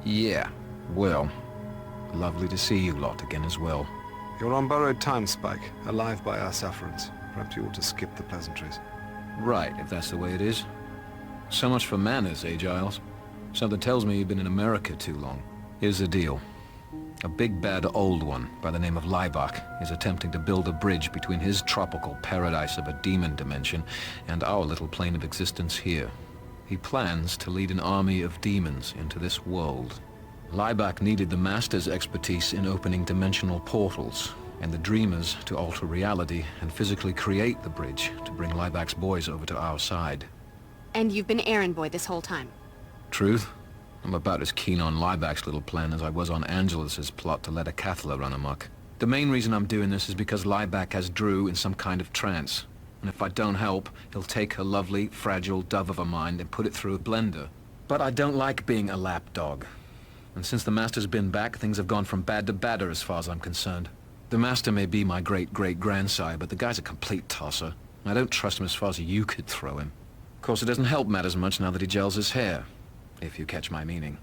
Yeah, well, lovely to see you lot again as well. You're on borrowed time, Spike, alive by our sufferance. Perhaps you ought to skip the pleasantries. Right, if that's the way it is. So much for manners, eh, Giles? Something tells me you've been in America too long. Here's the deal. A big bad old one by the name of Laibach is attempting to build a bridge between his tropical paradise of a demon dimension and our little plane of existence here. He plans to lead an army of demons into this world. Laibach needed the Master's expertise in opening dimensional portals, and the Dreamers to alter reality and physically create the bridge to bring Laibach's boys over to our side. And you've been errand boy this whole time? Truth? I'm about as keen on Laibach's little plan as I was on Angelus's plot to let a Cathla run amok. The main reason I'm doing this is because Laibach has Drew in some kind of trance. And if I don't help, he'll take her lovely, fragile dove of a mind and put it through a blender. But I don't like being a lapdog. And since the Master's been back, things have gone from bad to badder as far as I'm concerned. The Master may be my great-great-grandsire, but the guy's a complete tosser. I don't trust him as far as you could throw him. Of course, it doesn't help matters much now that he gels his hair, if you catch my meaning.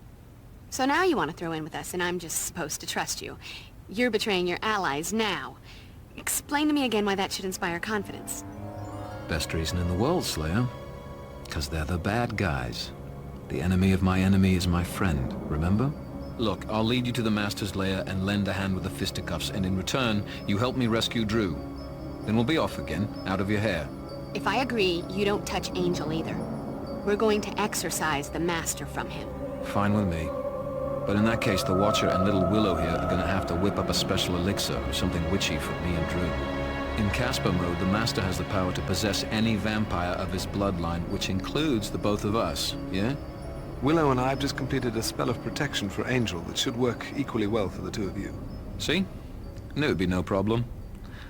So now you want to throw in with us, and I'm just supposed to trust you. You're betraying your allies now. Explain to me again why that should inspire confidence. Best reason in the world, Slayer. 'Cause they're the bad guys. The enemy of my enemy is my friend, remember? Look, I'll lead you to the Master's lair and lend a hand with the fisticuffs, and in return, you help me rescue Drew. Then we'll be off again, out of your hair. If I agree, you don't touch Angel either. We're going to exorcise the Master from him. Fine with me. But in that case, the Watcher and Little Willow here are gonna have to whip up a special elixir or something witchy for me and Drew. In Casper mode, the Master has the power to possess any vampire of his bloodline, which includes the both of us, yeah? Willow and I have just completed a spell of protection for Angel that should work equally well for the two of you. See? Knew it'd be no problem.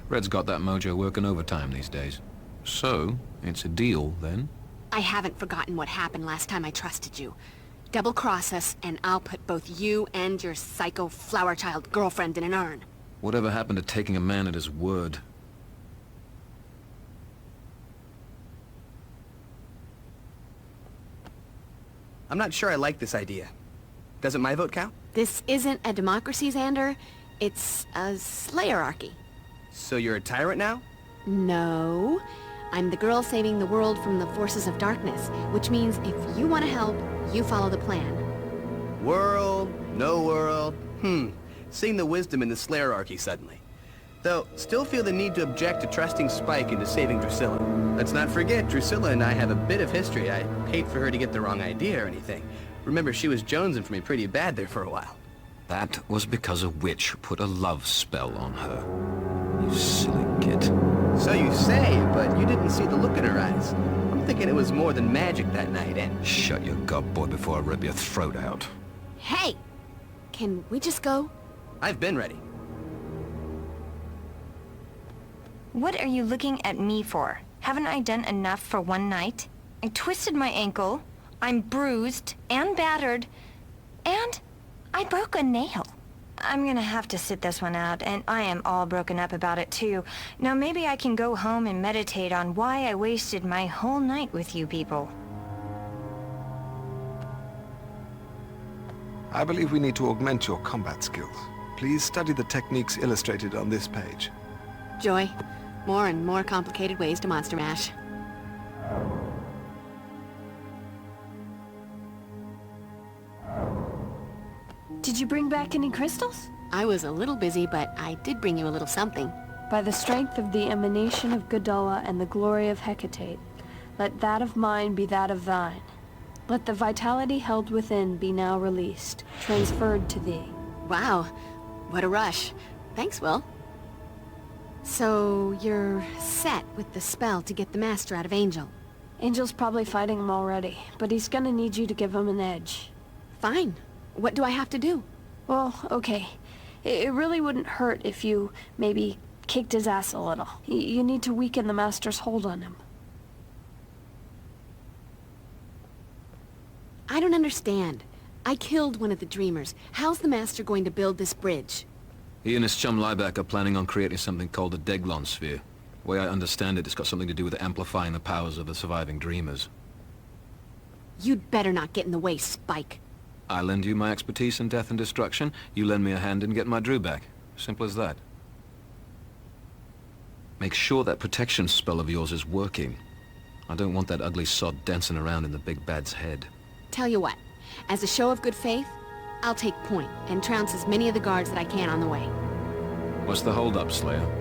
Red's got that mojo working overtime these days. So, it's a deal, then? I haven't forgotten what happened last time I trusted you. Double-cross us, and I'll put both you and your psycho flower child girlfriend in an urn. Whatever happened to taking a man at his word? I'm not sure I like this idea. Doesn't my vote count? This isn't a democracy, Xander. It's a Slayerarchy. So you're a tyrant now? No. I'm the girl saving the world from the forces of darkness, which means if you want to help, you follow the plan. World, no world. Seeing the wisdom in the Slayerarchy suddenly. Though, still feel the need to object to trusting Spike into saving Drusilla. Let's not forget, Drusilla and I have a bit of history. I hate for her to get the wrong idea or anything. Remember, she was jonesing for me pretty bad there for a while. That was because a witch put a love spell on her. You silly git. So you say, but you didn't see the look in her eyes. I'm thinking it was more than magic that night, and... Shut your gob, boy, before I rip your throat out. Hey! Can we just go? I've been ready. What are you looking at me for? Haven't I done enough for one night? I twisted my ankle, I'm bruised and battered, and I broke a nail. I'm gonna have to sit this one out, and I am all broken up about it too. Now maybe I can go home and meditate on why I wasted my whole night with you people. I believe we need to augment your combat skills. Please study the techniques illustrated on this page. Joy, more and more complicated ways to monster mash. Did you bring back any crystals? I was a little busy, but I did bring you a little something. By the strength of the emanation of Godola and the glory of Hecate, let that of mine be that of thine. Let the vitality held within be now released, transferred to thee. Wow, what a rush. Thanks, Will. So, you're set with the spell to get the Master out of Angel? Angel's probably fighting him already, but he's gonna need you to give him an edge. Fine. What do I have to do? Well, okay. It really wouldn't hurt if you, maybe, kicked his ass a little. You need to weaken the Master's hold on him. I don't understand. I killed one of the Dreamers. How's the Master going to build this bridge? He and his chum Laibach are planning on creating something called the Deglon Sphere. The way I understand it, it's got something to do with amplifying the powers of the surviving Dreamers. You'd better not get in the way, Spike. I lend you my expertise in death and destruction, you lend me a hand in getting my Drew back. Simple as that. Make sure that protection spell of yours is working. I don't want that ugly sod dancing around in the big bad's head. Tell you what, as a show of good faith, I'll take point and trounce as many of the guards that I can on the way. What's the holdup, Slayer?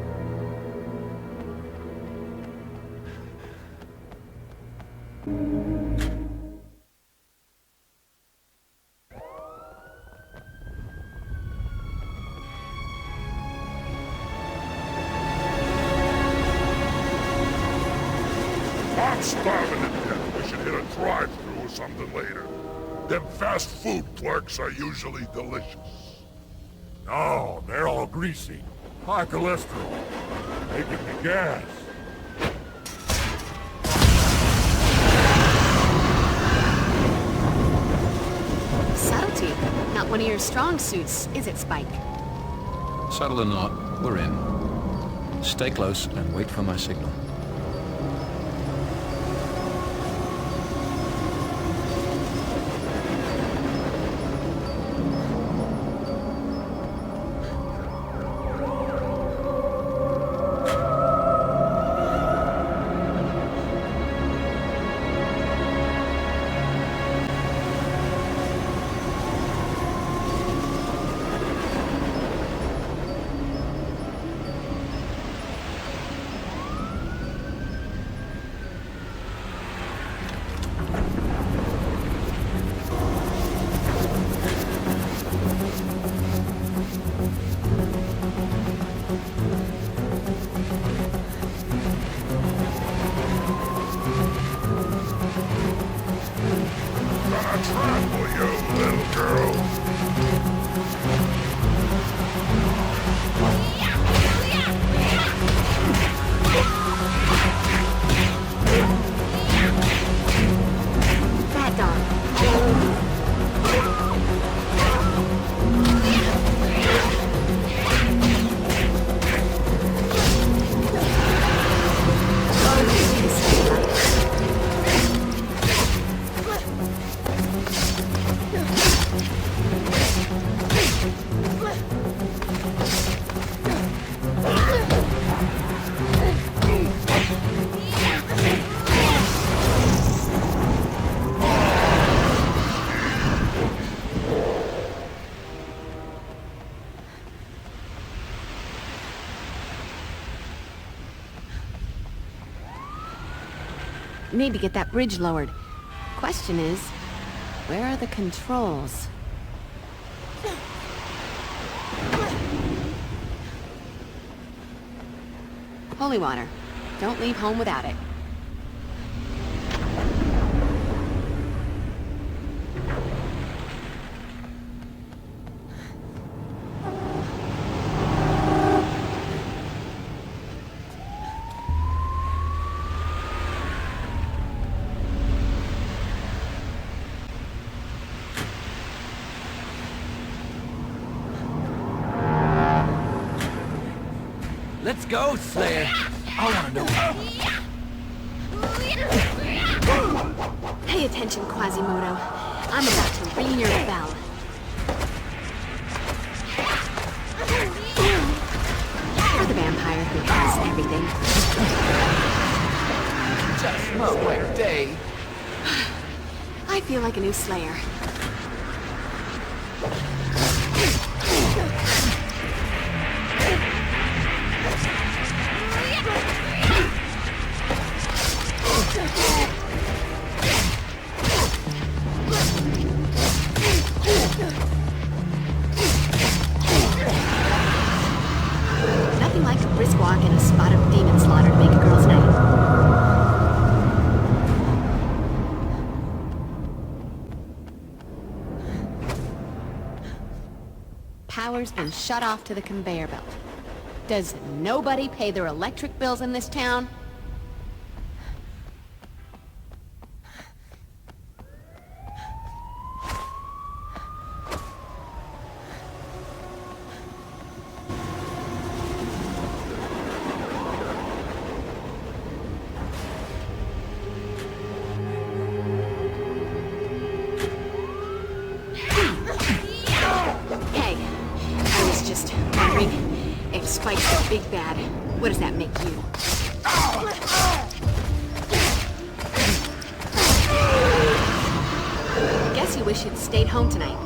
I'm starving to death. We should hit a drive-thru or something later. Them fast food clerks are usually delicious. No, they're all greasy. High cholesterol. Making me gas. Subtlety. Not one of your strong suits, is it, Spike? Subtle or not, we're in. Stay close and wait for my signal. Need to get that bridge lowered. Question is, where are the controls? Holy water. Don't leave home without it. Let's go, Slayer. I wanna know. Pay attention, Quasimodo. I'm about to ring your bell. You're the vampire who has everything. Just my day. I feel like a new Slayer. Nothing like a brisk walk and a spot of demon slaughter to make a girl's night. Power's been shut off to the conveyor belt. Does nobody pay their electric bills in this town? Big bad. What does that make you? Guess you wish you'd stayed home tonight.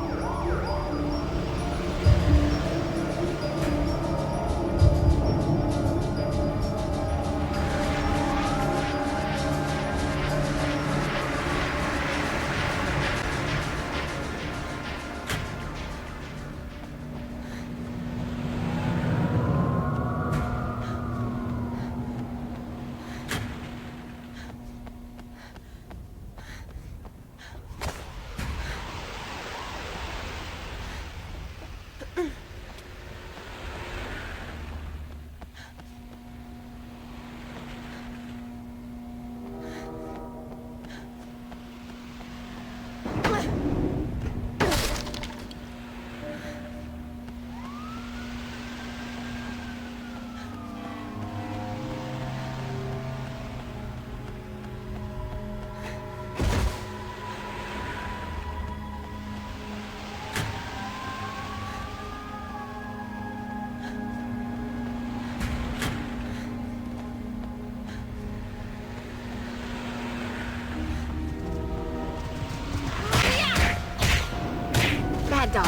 Dog.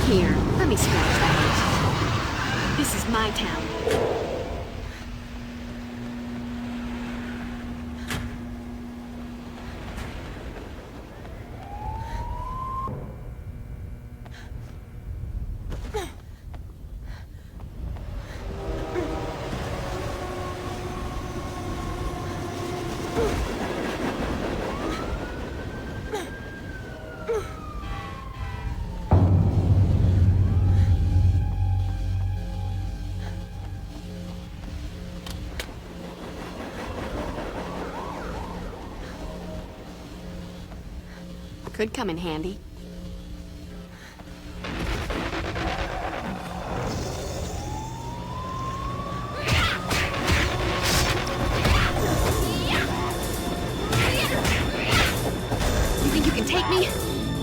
Here, let me scratch that. This is my town. Could come in handy. You think you can take me?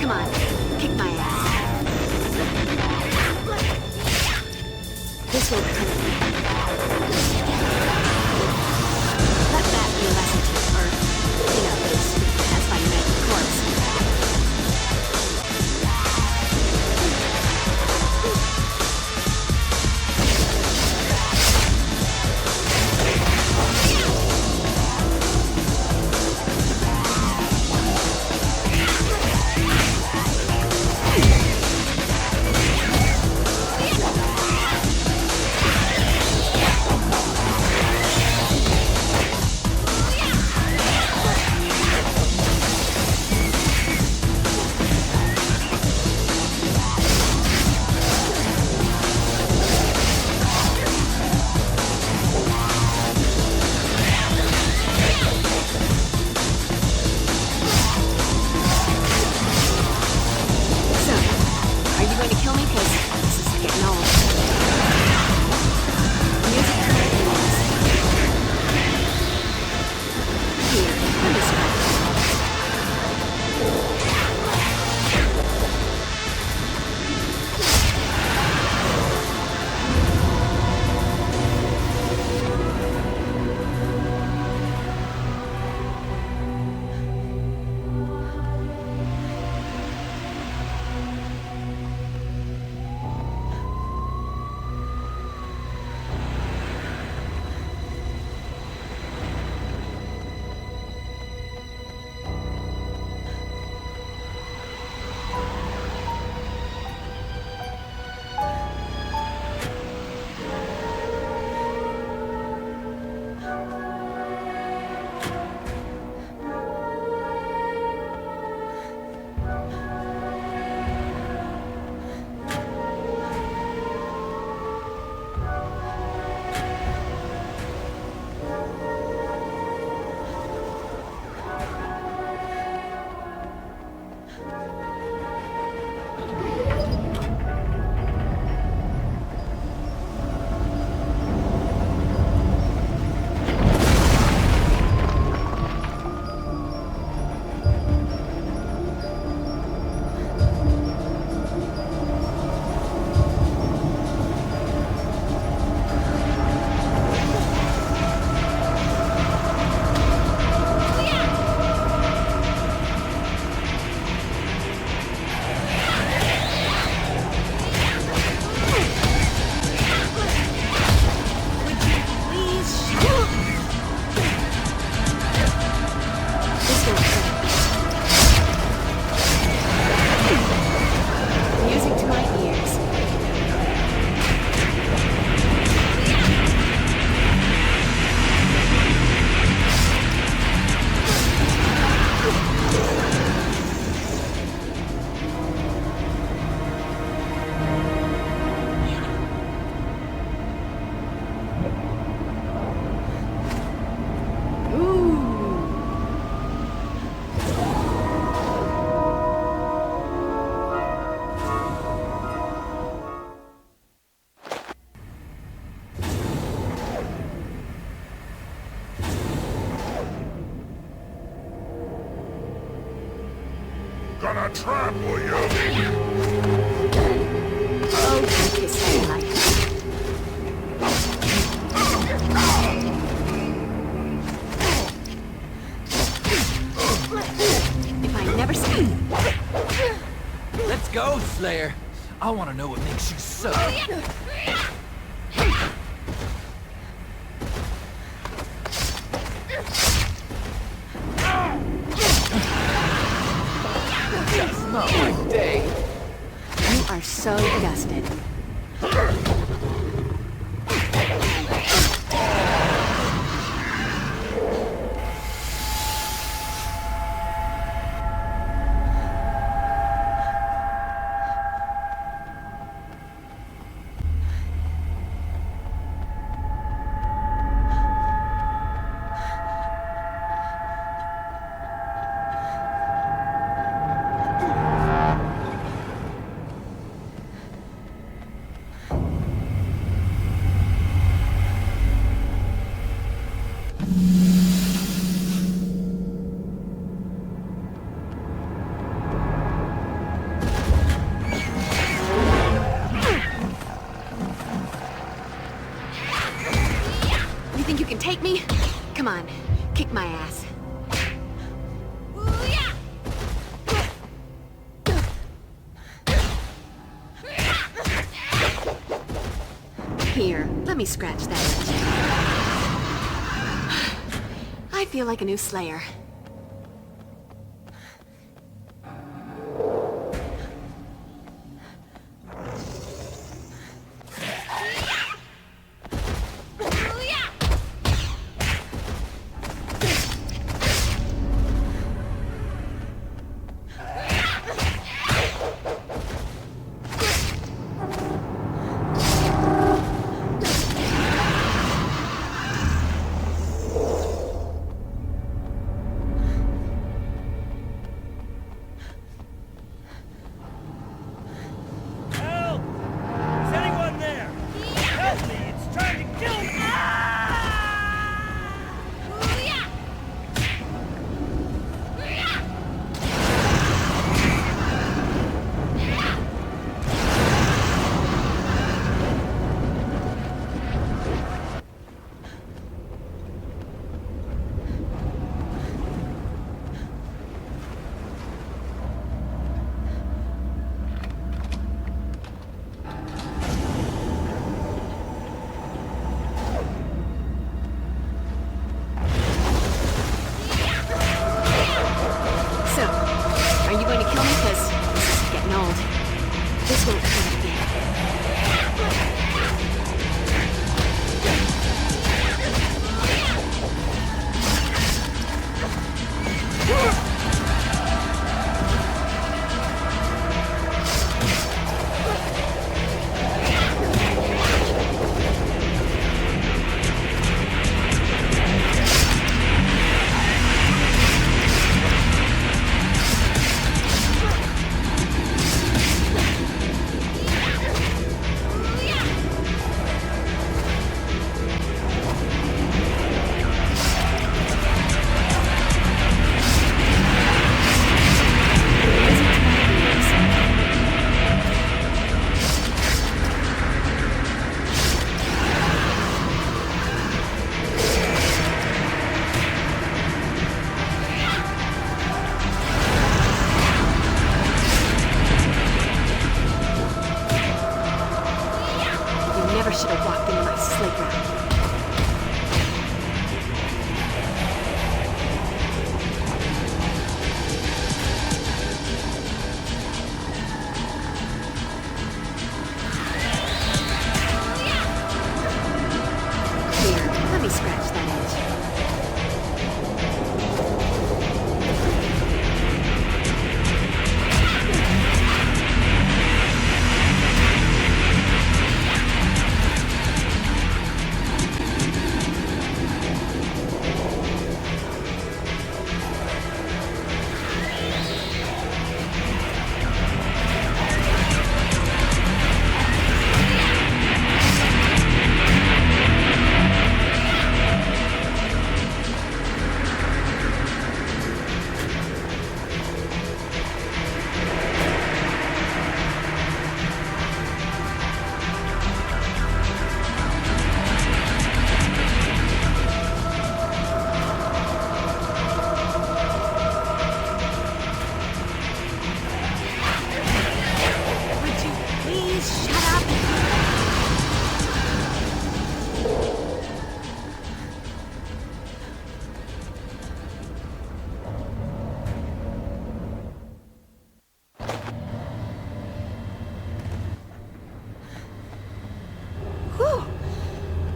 Come on, kick my ass. This won't hurt me. Let that be a lesson to you, or, you know, that's why you make the corpse. gonna trample you! Oh, kiss me like. If I never see. Let's go, Slayer. I want to know what makes you so... Just not my day. You are so dusted. Take me? Come on, kick my ass. Here, let me scratch that. I feel like a new Slayer.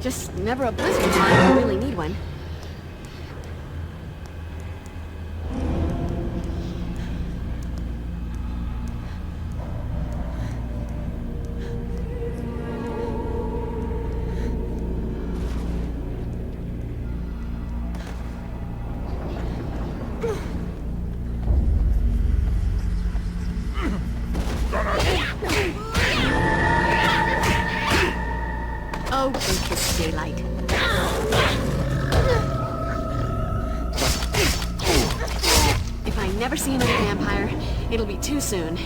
Just never a blizzard time when you really need one. Oh, drink this daylight. If I never see another vampire, it'll be too soon.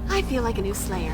I feel like a new Slayer.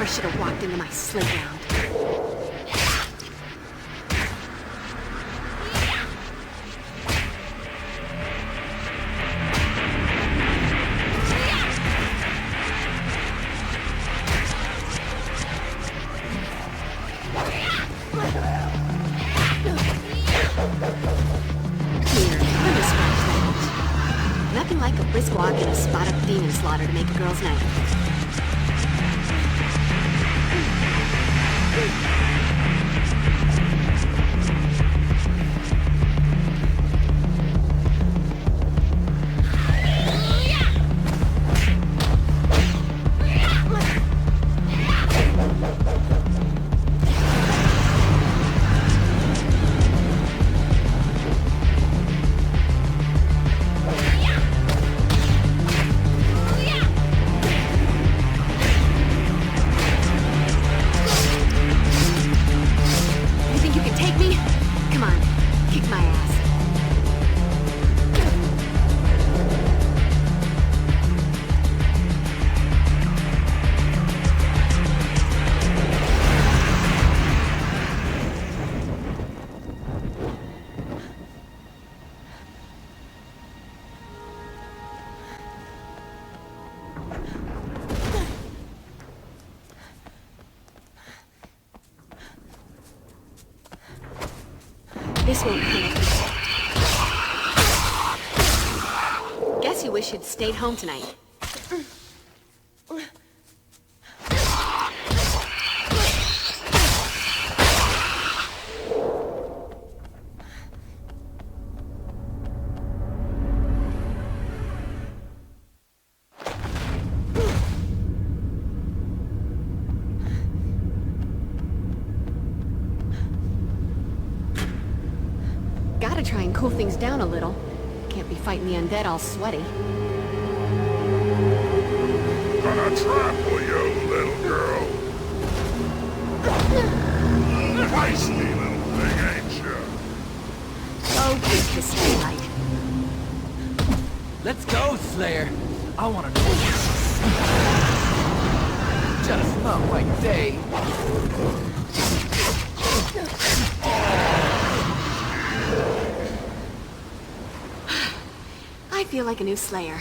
Should have walked into my sleigh ground. Here, let me scratch that. Nothing like a brisk walk and a spot of demon slaughter to make a girl's night. This won't connect. Guess you wish you'd stayed home tonight. Gotta try and cool things down a little. Can't be fighting the undead all sweaty. Gonna trample you, little girl. Feisty little thing, ain't you? Oh, drink this daylight. Let's go, Slayer. I want to know what this is. Just not my day. I feel like a new Slayer.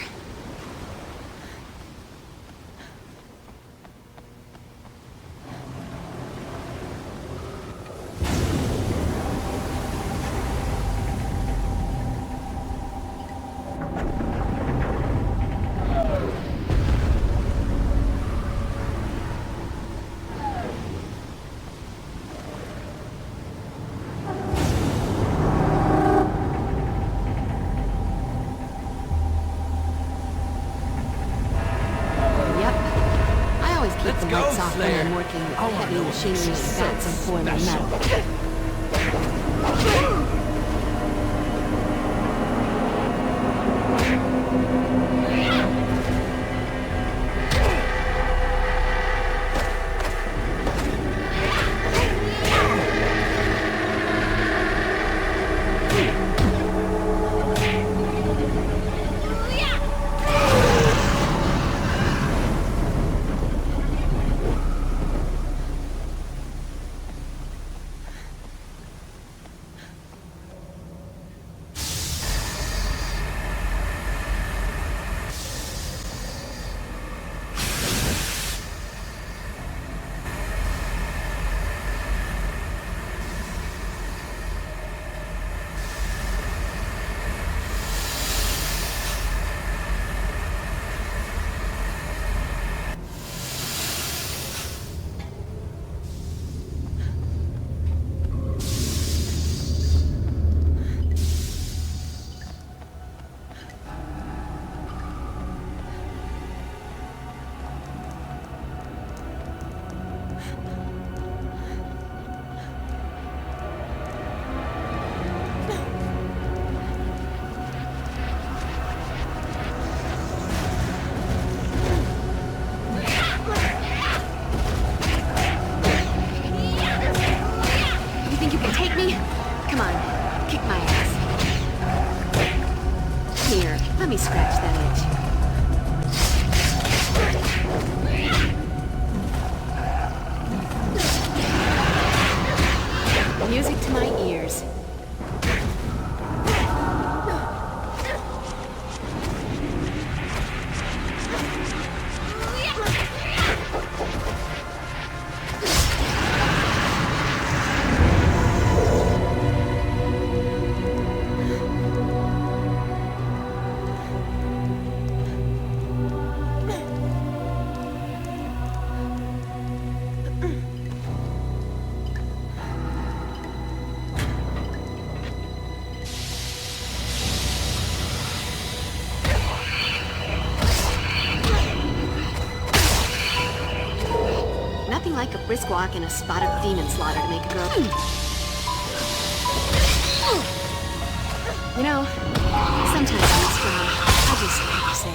Let's go, Off when Slayer. I'm working with I wanna heavy know what machinery and makes you vats so and boiling special. metal. Let me scratch that itch. Music to my ears. Nothing like a brisk walk in a spot of demon slaughter to make a girl... You know, sometimes when it's strong, I just have to say,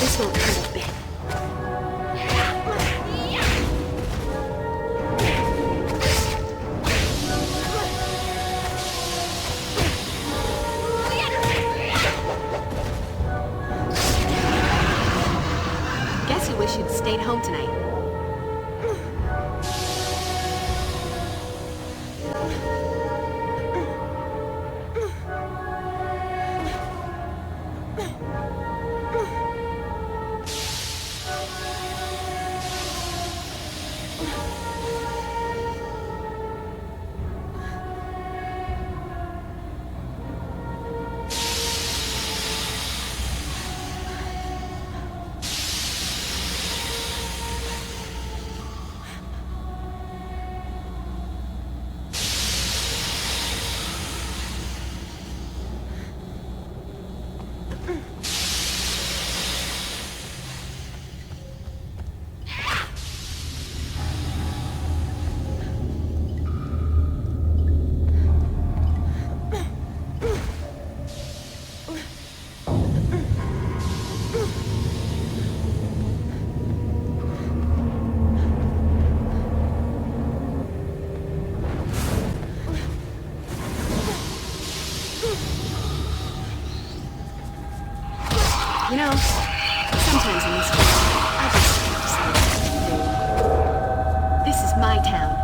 this won't hurt a bit. Guess you wish you'd stayed home tonight. know, sometimes in this world, I just say, this is my town.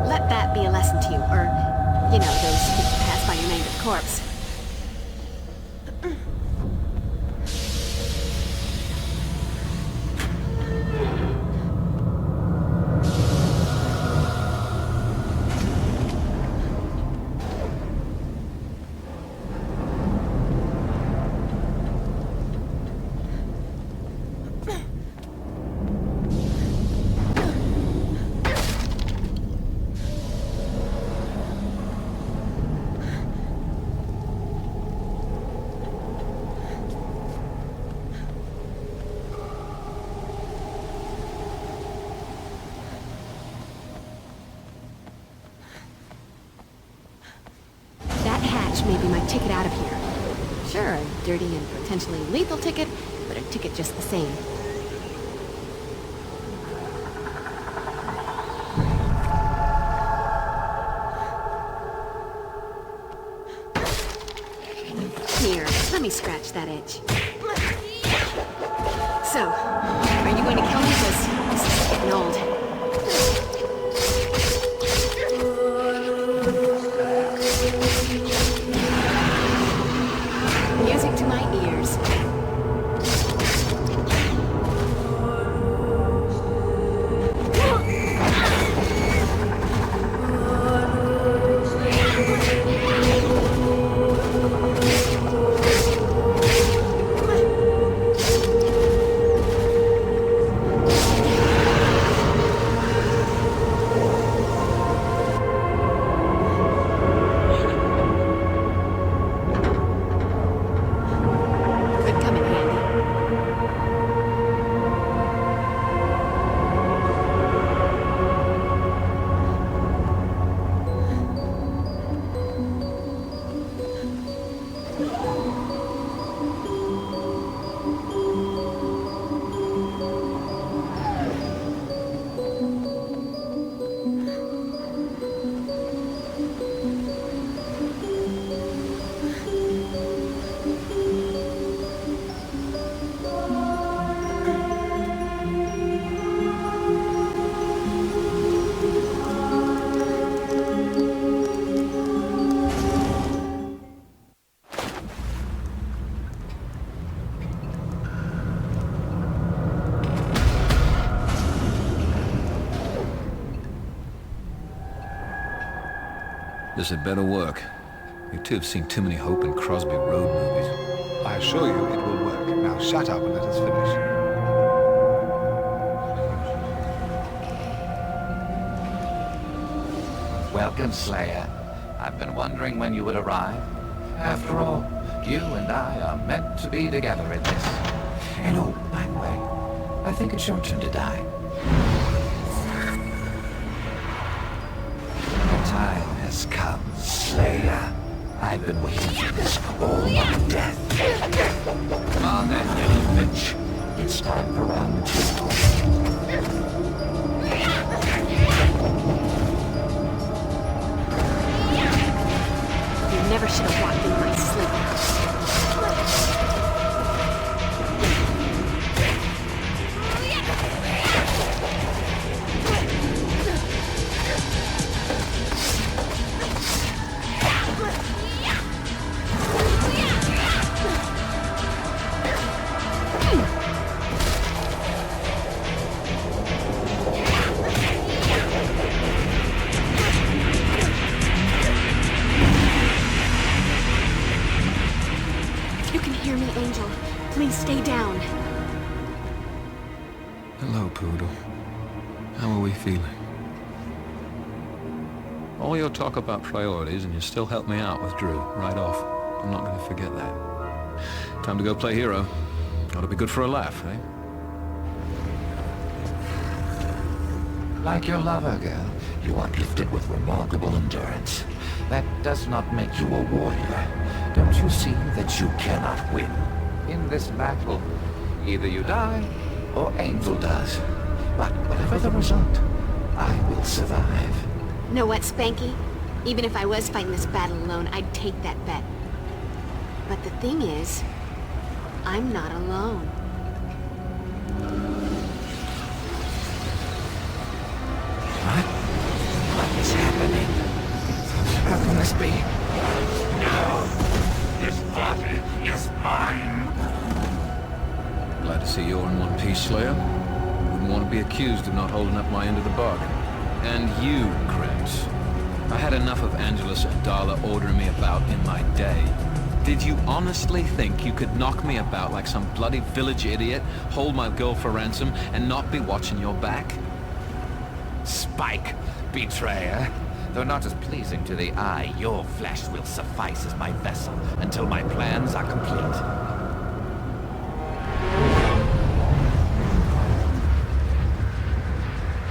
Let that be a lesson to you, or, you know, those who pass by your native corpse. That hatch may be my ticket out of here. Sure, a dirty and potentially lethal ticket, but a ticket just the same. Here, let me scratch that itch. So, are you going to kill me? Because this is getting old. Music to my ears. Could come in handy. This had better work. You two have seen too many Hope and Crosby road movies. I assure you it will work. Now shut up and let us finish. Welcome, Slayer. I've been wondering when you would arrive. After all, you and I are meant to be together in this. And oh, by the way, I think it's your turn to die. The time has come, Slayer. I've been waiting for this all my death. Come on then, you bitch. It's time for round two. You never should have walked in my sleep. If you can hear me, Angel, please stay down. Hello, Poodle. How are we feeling? All your talk about priorities, and you still help me out with Drew, right off. I'm not going to forget that. Time to go play hero. Ought to be good for a laugh, eh? Like your lover, girl, you are gifted with remarkable endurance. That does not make you a warrior. Don't you see that you cannot win? In this battle, either you die, or Angel does. But whatever the result, I will survive. Know what, Spanky? Even if I was fighting this battle alone, I'd take that bet. But the thing is, I'm not alone. What is happening? How can this be? No! This body is mine! Glad to see you're in one piece, Slayer. Wouldn't want to be accused of not holding up my end of the bargain. And you, Gramps. I had enough of Angelus and Darla ordering me about in my day. Did you honestly think you could knock me about like some bloody village idiot, hold my girl for ransom, and not be watching your back? Spike, betrayer. Though not as pleasing to the eye, your flesh will suffice as my vessel until my plans are complete.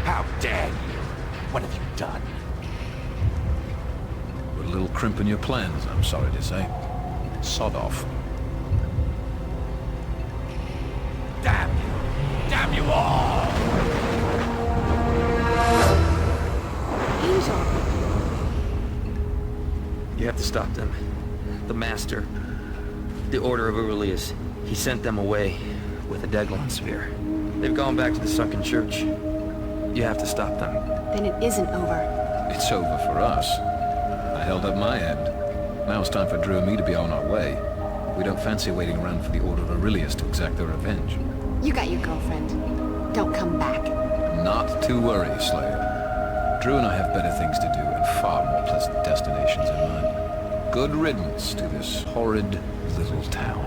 How dare you? What have you done? Put a little crimp in your plans, I'm sorry to say. Sod off. Damn you! Damn you all! Angel! You have to stop them. The Master. The Order of Aurelius. He sent them away with a Deglon sphere. They've gone back to the sunken church. You have to stop them. Then it isn't over. It's over for us. I held up my end. Now it's time for Drew and me to be on our way. We don't fancy waiting around for the Order of Aurelius to exact their revenge. You got your girlfriend. Don't come back. Not to worry, Slayer. Drew and I have better things to do and far more pleasant destinations in mind. Good riddance to this horrid little town.